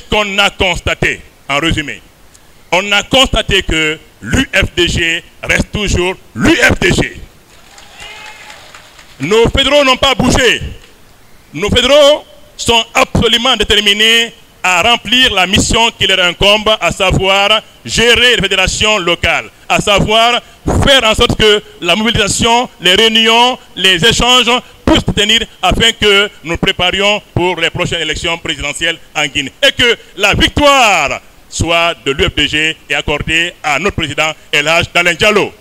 qu'on a constaté, en résumé, on a constaté que l'UFDG reste toujours l'UFDG. Nos fédéraux n'ont pas bougé. Nos fédéraux sont absolument déterminés à remplir la mission qui leur incombe, à savoir gérer les fédérations locales, à savoir faire en sorte que la mobilisation, les réunions, les échanges puissent se tenir afin que nous préparions pour les prochaines élections présidentielles en Guinée. Et que la victoire soit de l'UFDG et accordée à notre président El Hadj Dalen Diallo.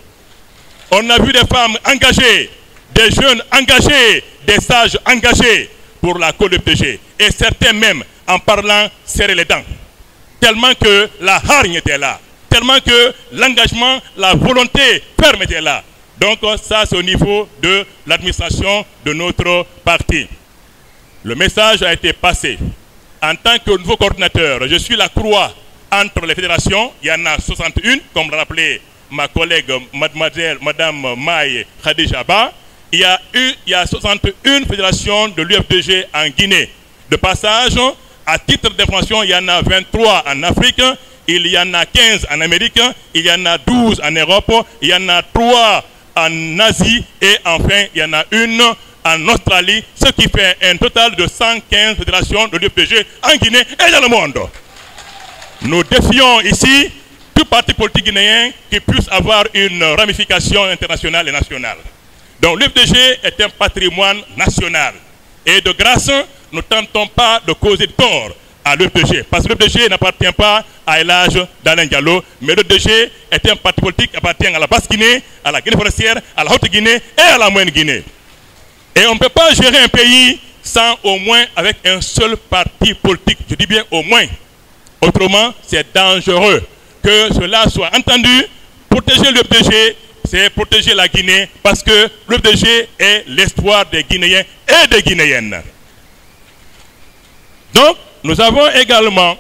On a vu des femmes engagées, des jeunes engagés, des sages engagés pour la co-UFDG. Et certains même, en parlant, serraient les dents. Tellement que la hargne était là. Tellement que l'engagement, la volonté ferme était là. Donc ça, c'est au niveau de l'administration de notre parti. Le message a été passé. En tant que nouveau coordinateur, je suis la croix entre les fédérations. Il y en a 61, comme l'a rappelé ma collègue Madame Maï Khadijaba. Il y a 61 fédérations de l'UFDG en Guinée. De passage, à titre d'information, il y en a 23 en Afrique, il y en a 15 en Amérique, il y en a 12 en Europe, il y en a 3 en Asie et enfin il y en a une en Australie, ce qui fait un total de 115 fédérations de l'UFDG en Guinée et dans le monde. Nous défions ici tout parti politique guinéen qui puisse avoir une ramification internationale et nationale. Donc l'UFDG est un patrimoine national. Et de grâce, nous ne tentons pas de causer de tort à l'UFDG. Parce que l'UFDG n'appartient pas à El Hadj Dalen Diallo, mais l'UFDG est un parti politique qui appartient à la Basse-Guinée, à la Guinée forestière, à la Haute-Guinée et à la Moyenne-Guinée. Et on ne peut pas gérer un pays sans au moins avec un seul parti politique. Je dis bien au moins. Autrement, c'est dangereux que cela soit entendu. Protéger l'UFDG, c'est protéger la Guinée parce que l'UFDG est l'espoir des Guinéens et des Guinéennes. Donc, nous avons également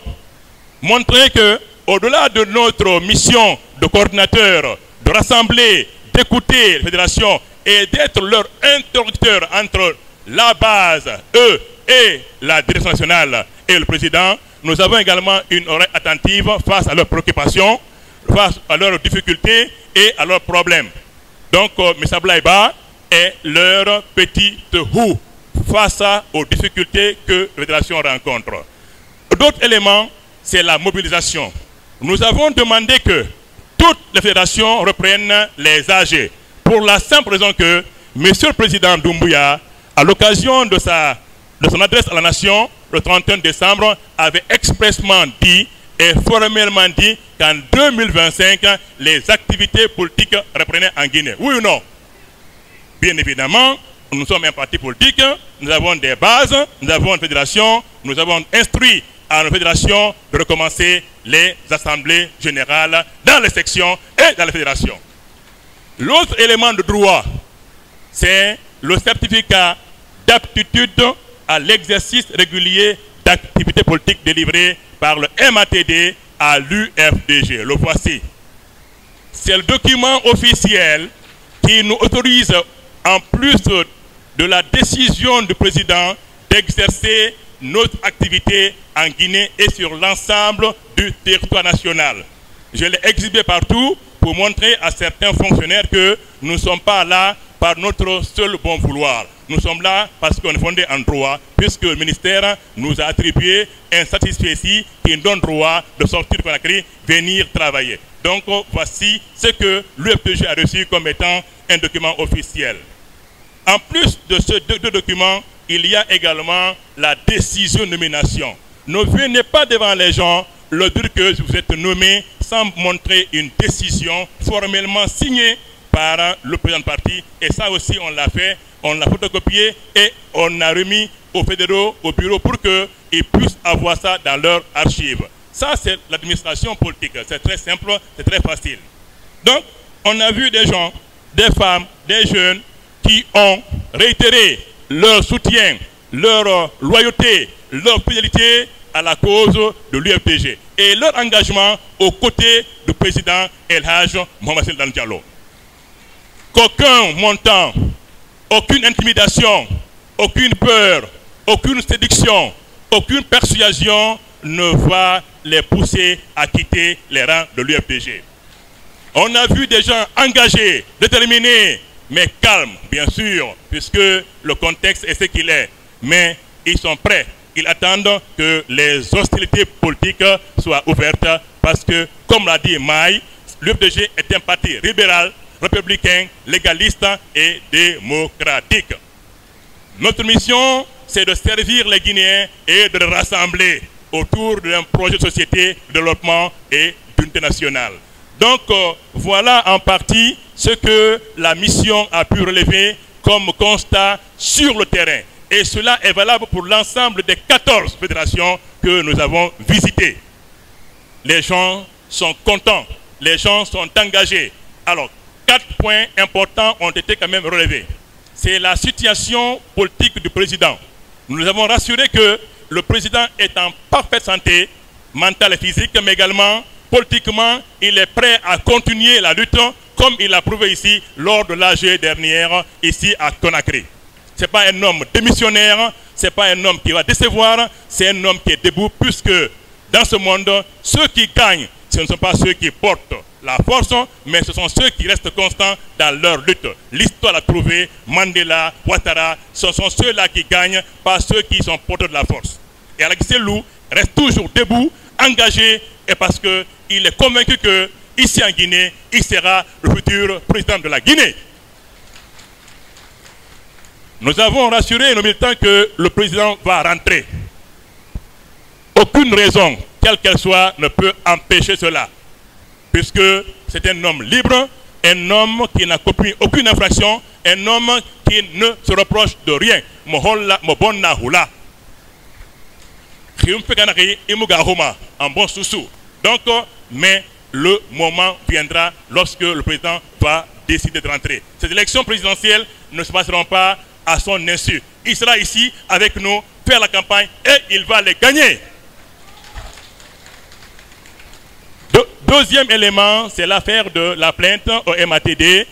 montré que, au-delà de notre mission de coordinateur, de rassembler, d'écouter les fédérations et d'être leur interlocuteur entre la base, eux, et la direction nationale et le président, nous avons également une oreille attentive face à leurs préoccupations, face à leurs difficultés et à leurs problèmes. Donc, M. Ablaïba est leur petite houe face aux difficultés que la fédération rencontre. D'autres éléments, c'est la mobilisation. Nous avons demandé que toutes les fédérations reprennent les AG pour la simple raison que M. le Président Doumbouya, à l'occasion de son adresse à la nation le 31 décembre, avait expressément dit et formellement dit qu'en 2025, les activités politiques reprenaient en Guinée. Oui ou non? Bien évidemment, nous sommes un parti politique, nous avons des bases, nous avons une fédération, nous avons instruit à nos fédérations de recommencer les assemblées générales dans les sections et dans les fédérations. L'autre élément de droit, c'est le certificat d'aptitude à l'exercice régulier d'activités politiques délivré par le MATD à l'UFDG. Le voici. C'est le document officiel qui nous autorise, en plus de la décision du président, d'exercer notre activité en Guinée et sur l'ensemble du territoire national. Je l'ai exhibé partout pour montrer à certains fonctionnaires que nous ne sommes pas là par notre seul bon vouloir. Nous sommes là parce qu'on est fondé en droit, puisque le ministère nous a attribué un satisfecit qui nous donne droit de sortir de Conakry, venir travailler. Donc voici ce que l'UFDG a reçu comme étant un document officiel. En plus de ces deux documents, il y a également la décision de nomination. Ne venez pas devant les gens leur dire que vous êtes nommé sans montrer une décision formellement signée par le président de parti. Et ça aussi, on l'a fait, on l'a photocopié et on a remis aux fédéraux, au bureau, pour qu'ils puissent avoir ça dans leur archive. Ça, c'est l'administration politique. C'est très simple, c'est très facile. Donc, on a vu des gens, des femmes, des jeunes qui ont réitéré leur soutien, leur loyauté, leur fidélité à la cause de l'UFDG et leur engagement aux côtés du président El Hadj Mohamed Dalen Diallo. Qu'aucun montant, aucune intimidation, aucune peur, aucune séduction, aucune persuasion ne va les pousser à quitter les rangs de l'UFDG. On a vu des gens engagés, déterminés, mais calmes, bien sûr, puisque le contexte est ce qu'il est. Mais ils sont prêts. Ils attendent que les hostilités politiques soient ouvertes parce que, comme l'a dit Maï, l'UFDG est un parti libéral, républicain, légaliste et démocratique. Notre mission, c'est de servir les Guinéens et de les rassembler autour d'un projet de société, de développement et d'unité nationale. Donc, voilà en partie ce que la mission a pu relever comme constat sur le terrain. Et cela est valable pour l'ensemble des 14 fédérations que nous avons visitées. Les gens sont contents, les gens sont engagés. Alors, 4 points importants ont été quand même relevés. C'est la situation politique du président. Nous avons rassuré que le président est en parfaite santé, mentale et physique, mais également politiquement, il est prêt à continuer la lutte comme il l'a prouvé ici lors de l'AG dernière, ici à Conakry. Ce n'est pas un homme démissionnaire, ce n'est pas un homme qui va décevoir, c'est un homme qui est debout puisque dans ce monde, ceux qui gagnent, ce ne sont pas ceux qui portent la force, mais ce sont ceux qui restent constants dans leur lutte. L'histoire l'a prouvé, Mandela, Ouattara, ce sont ceux-là qui gagnent, pas ceux qui sont porteurs de la force. Et Alexis Selou reste toujours debout, engagé, et parce qu'il est convaincu que ici en Guinée, il sera le futur président de la Guinée. Nous avons rassuré nos militants que le président va rentrer. Aucune raison, quelle qu'elle soit, ne peut empêcher cela. Puisque c'est un homme libre, un homme qui n'a commis aucune infraction, un homme qui ne se reproche de rien. En bon sous-sous. Donc, mais le moment viendra lorsque le président va décider de rentrer. Ces élections présidentielles ne se passeront pas à son insu. Il sera ici avec nous, faire la campagne et il va les gagner. Deuxième élément, c'est l'affaire de la plainte au MATD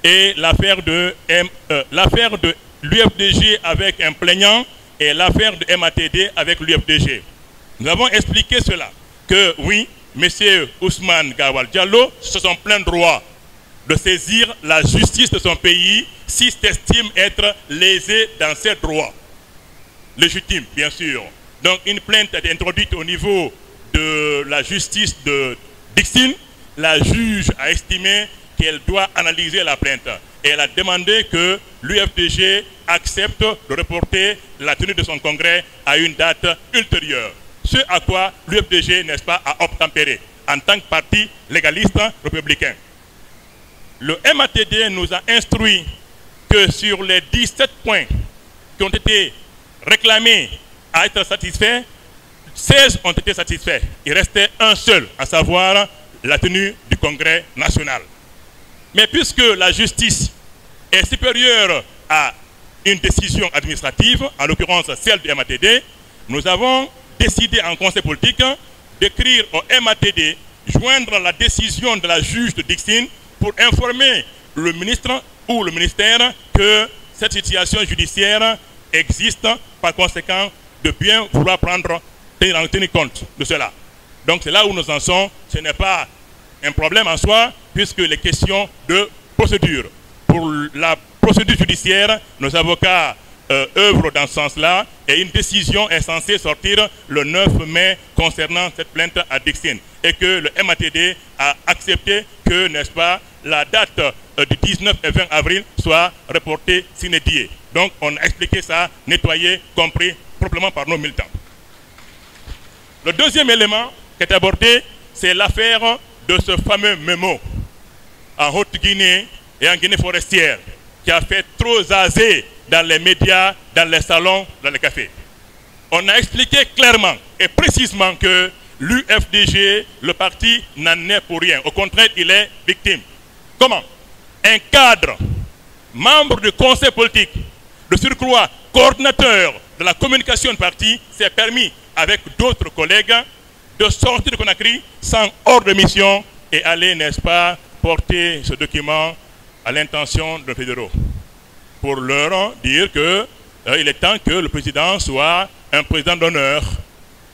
et l'affaire de l'UFDG avec un plaignant et l'affaire de MATD avec l'UFDG. Nous avons expliqué cela, que oui, M. Ousmane Gawal Diallo se sont plein droit de saisir la justice de son pays s'il s'estime être lésé dans ses droits. Légitime, bien sûr. Donc une plainte a été introduite au niveau de la justice de Dixine. La juge a estimé qu'elle doit analyser la plainte. Et elle a demandé que l'UFDG accepte de reporter la tenue de son congrès à une date ultérieure. Ce à quoi l'UFDG, n'est-ce pas, a obtempéré en tant que parti légaliste républicain. Le MATD nous a instruit que sur les 17 points qui ont été réclamés à être satisfaits, 16 ont été satisfaits. Il restait un seul, à savoir la tenue du Congrès national. Mais puisque la justice est supérieure à une décision administrative, en l'occurrence celle du MATD, nous avons décidé en conseil politique d'écrire au MATD, joindre la décision de la juge de Dixine pour informer le ministre ou le ministère que cette situation judiciaire existe, par conséquent de bien vouloir tenir compte de cela. Donc c'est là où nous en sommes. Ce n'est pas un problème en soi, puisque les questions de procédure. Pour la procédure judiciaire, nos avocats œuvrent dans ce sens-là, et une décision est censée sortir le 9 mai concernant cette plainte à Dixine. Et que le MATD a accepté que, n'est-ce pas, la date du 19 et 20 avril soit reportée sine die. Donc on a expliqué ça, nettoyé, compris proprement par nos militants. Le deuxième élément qui est abordé, c'est l'affaire de ce fameux mémo en Haute-Guinée et en Guinée forestière qui a fait trop jaser dans les médias, dans les salons, dans les cafés. On a expliqué clairement et précisément que l'UFDG, le parti, n'en est pour rien. Au contraire, il est victime. Comment? Un cadre, membre du conseil politique, de surcroît coordinateur de la communication du parti, s'est permis, avec d'autres collègues, de sortir de Conakry sans ordre de mission et aller, n'est-ce pas, porter ce document à l'intention de fédéraux. Pour leur dire qu'il est temps que le président soit un président d'honneur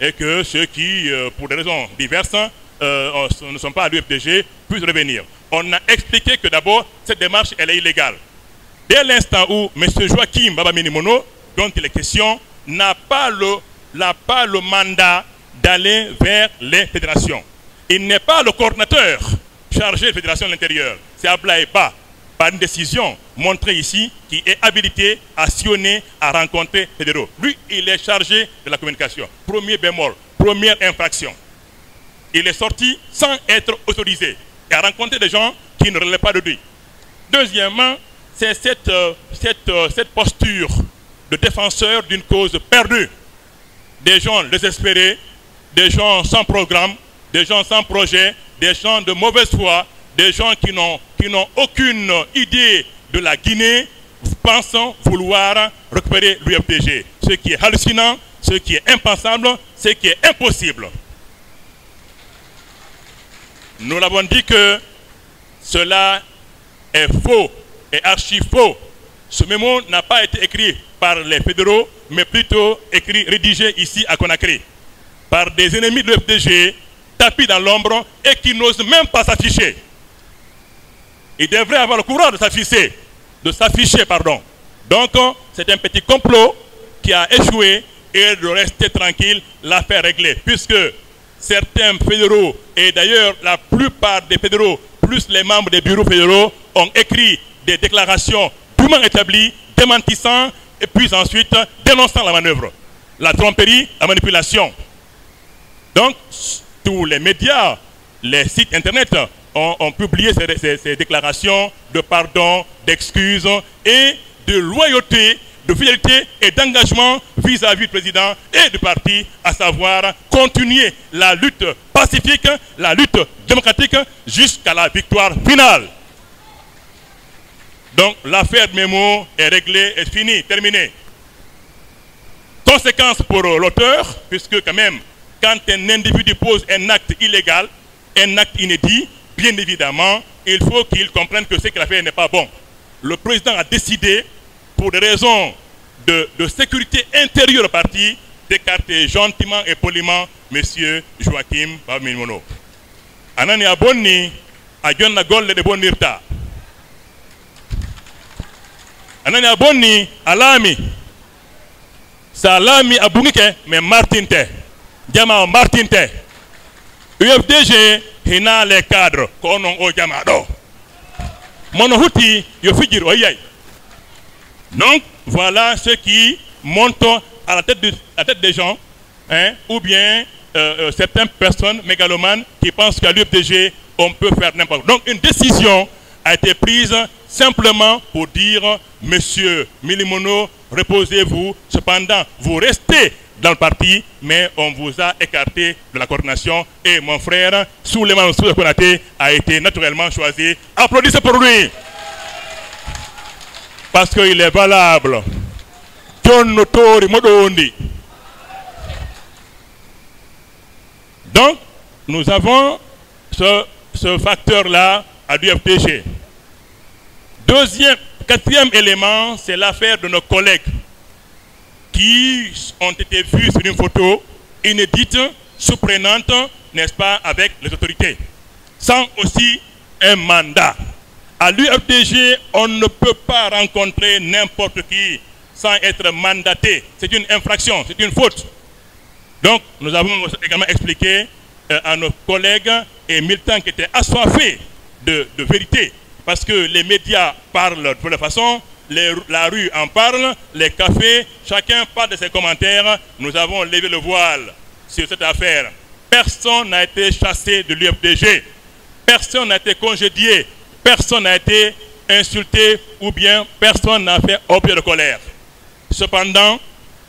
et que ceux qui, pour des raisons diverses, ne sont pas à l'UFDG puissent revenir. On a expliqué que d'abord, cette démarche, elle est illégale. Dès l'instant où M. Joachim Baba Minimono, dont il est question, n'a pas le mandat d'aller vers les fédérations. Il n'est pas le coordinateur chargé de la fédération de l'intérieur. C'est Ablaïba, par une décision montrée ici, qui est habilité à sillonner, à rencontrer les fédéraux. Lui, il est chargé de la communication. Premier bémol, première infraction. Il est sorti sans être autorisé et a rencontré des gens qui ne relèvent pas de lui. Deuxièmement, c'est cette posture de défenseur d'une cause perdue. Des gens désespérés, des gens sans programme, des gens sans projet, des gens de mauvaise foi, des gens qui n'ont aucune idée de la Guinée, pensant vouloir récupérer l'UFDG. Ce qui est hallucinant, ce qui est impensable, ce qui est impossible. Nous l'avons dit que cela est faux et archi faux. Ce mémo n'a pas été écrit par les fédéraux, mais plutôt écrit, rédigé ici à Conakry, par des ennemis de l'UFDG, tapis dans l'ombre et qui n'osent même pas s'afficher. Ils devraient avoir le courage de s'afficher, pardon. Donc, c'est un petit complot qui a échoué et de rester tranquille, l'affaire réglée, puisque certains fédéraux, et d'ailleurs la plupart des fédéraux, plus les membres des bureaux fédéraux, ont écrit des déclarations dûment établies, démentissant, et puis ensuite dénonçant la manœuvre, la tromperie, la manipulation. Donc, tous les médias, les sites internet ont publié ces déclarations de pardon, d'excuses et de loyauté, de fidélité et d'engagement vis-à-vis du président et du parti, à savoir continuer la lutte pacifique, la lutte démocratique jusqu'à la victoire finale. Donc l'affaire de Mémo est réglée, est finie, terminée. Conséquence pour l'auteur, puisque quand même, quand un individu pose un acte illégal, un acte inédit, bien évidemment, il faut qu'il comprenne que ce qu'il a fait n'est pas bon. Le président a décidé, pour des raisons de sécurité intérieure au parti, d'écarter gentiment et poliment M. Joachim Baba Minimono. Anani abonni, adjonna golle de bonirta. Anani abonni, alami. Salami abungike, mais Martinte. Diama Martinte. UFDG, hina les cadres, konon o jamado. Monohuti, yo figure oyay. Donc, voilà ce qui monte à la tête des gens, hein, ou bien certaines personnes mégalomanes qui pensent qu'à l'UFDG, on peut faire n'importe quoi. Donc, une décision a été prise simplement pour dire, Monsieur Minimono, reposez-vous. Cependant, vous restez dans le parti, mais on vous a écarté de la coordination. Et mon frère, Souleymane Konaté, a été naturellement choisi. Applaudissez pour lui. Parce qu'il est valable. Donc, nous avons ce facteur-là à l'UFDG. Quatrième élément, c'est l'affaire de nos collègues qui ont été vus sur une photo inédite, surprenante, n'est-ce pas, avec les autorités, sans aussi un mandat. À l'UFDG, on ne peut pas rencontrer n'importe qui sans être mandaté. C'est une infraction, c'est une faute. Donc, nous avons également expliqué à nos collègues et militants qui étaient assoiffés de vérité, parce que les médias parlent de toute façon, la rue en parle, les cafés, chacun parle de ses commentaires. Nous avons levé le voile sur cette affaire. Personne n'a été chassé de l'UFDG, personne n'a été congédié, personne n'a été insulté ou bien personne n'a fait objet de colère. Cependant,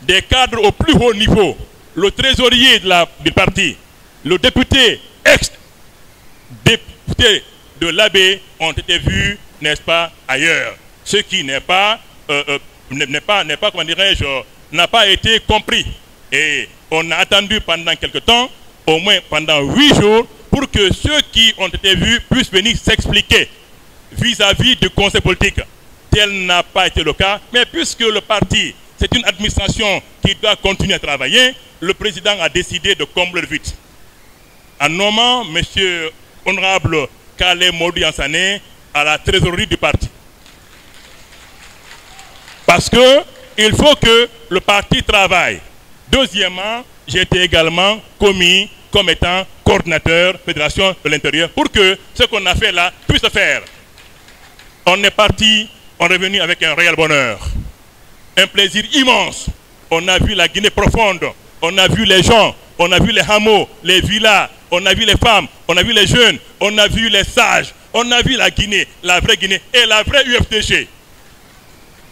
des cadres au plus haut niveau, le trésorier du parti, le député, ex-député de l'AB ont été vus, n'est-ce pas, ailleurs. Ce qui n'est pas, comment dirais-je, n'a pas été compris. Et on a attendu pendant quelque temps, au moins pendant 8 jours, pour que ceux qui ont été vus puissent venir s'expliquer vis-à-vis du conseil politique. Tel n'a pas été le cas, mais puisque le parti c'est une administration qui doit continuer à travailler. Le président a décidé de combler le vide en nommant M. Honorable Kale Modou Yansane à la trésorerie du parti. Parce qu'il faut que le parti travaille. Deuxièmement, j'ai été également commis comme étant coordinateur Fédération de l'Intérieur pour que ce qu'on a fait là puisse se faire. On est parti, on est revenu avec un réel bonheur. Un plaisir immense. On a vu la Guinée profonde, on a vu les gens, on a vu les hameaux, les villas, on a vu les femmes, on a vu les jeunes, on a vu les sages, on a vu la Guinée, la vraie Guinée et la vraie UFDG.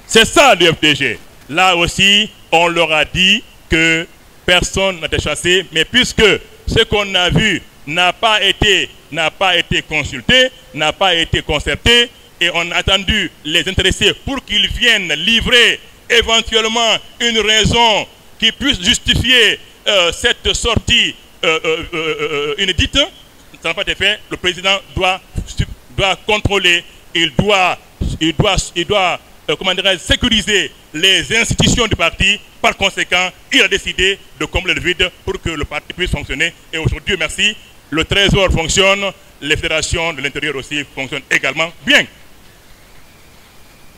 C'est ça l'UFDG. Là aussi, on leur a dit que personne n'a été chassé, mais puisque ce qu'on a vu n'a pas été consulté, n'a pas été concerté, et on a attendu les intéressés pour qu'ils viennent livrer éventuellement une raison qui puisse justifier cette sortie inédite, ça n'a pas été fait. Le président doit contrôler, il doit sécuriser les institutions du parti. Par conséquent, il a décidé de combler le vide pour que le parti puisse fonctionner. Et aujourd'hui, merci, le Trésor fonctionne, les fédérations de l'intérieur aussi fonctionnent également bien.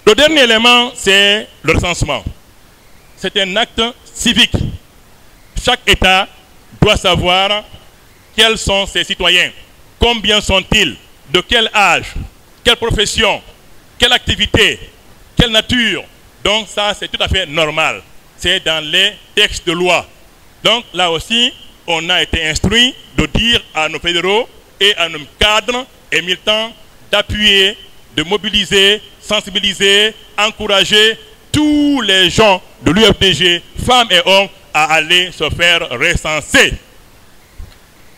Le dernier élément, c'est le recensement. C'est un acte civique. Chaque État doit savoir quels sont ses citoyens, combien sont-ils, de quel âge, quelle profession, quelle activité, quelle nature. Donc ça, c'est tout à fait normal. C'est dans les textes de loi. Donc là aussi, on a été instruit de dire à nos fédéraux et à nos cadres et militants d'appuyer, de mobiliser, sensibiliser, encourager tous les gens de l'UFDG, femmes et hommes, à aller se faire recenser.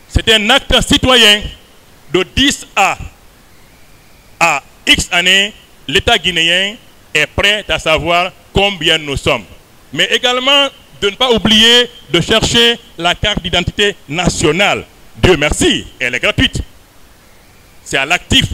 C'est un acte citoyen. De 10 à X années, l'État guinéen est prêt à savoir combien nous sommes. Mais également de ne pas oublier de chercher la carte d'identité nationale. Dieu merci, elle est gratuite. C'est à l'actif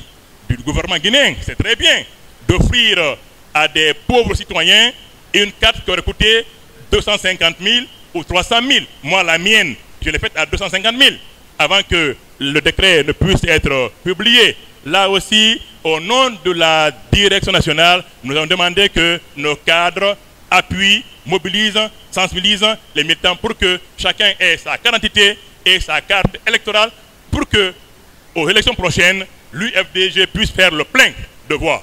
du gouvernement guinéen, c'est très bien, d'offrir à des pauvres citoyens une carte qui aurait coûté 250 000 ou 300 000. Moi, la mienne, je l'ai faite à 250 000 avant que le décret ne puisse être publié. Là aussi, au nom de la direction nationale, nous avons demandé que nos cadres appuient, mobilisent, sensibilisent les militants pour que chacun ait sa carte d'identité et sa carte électorale pour que, aux élections prochaines, l'UFDG puisse faire le plein de voix.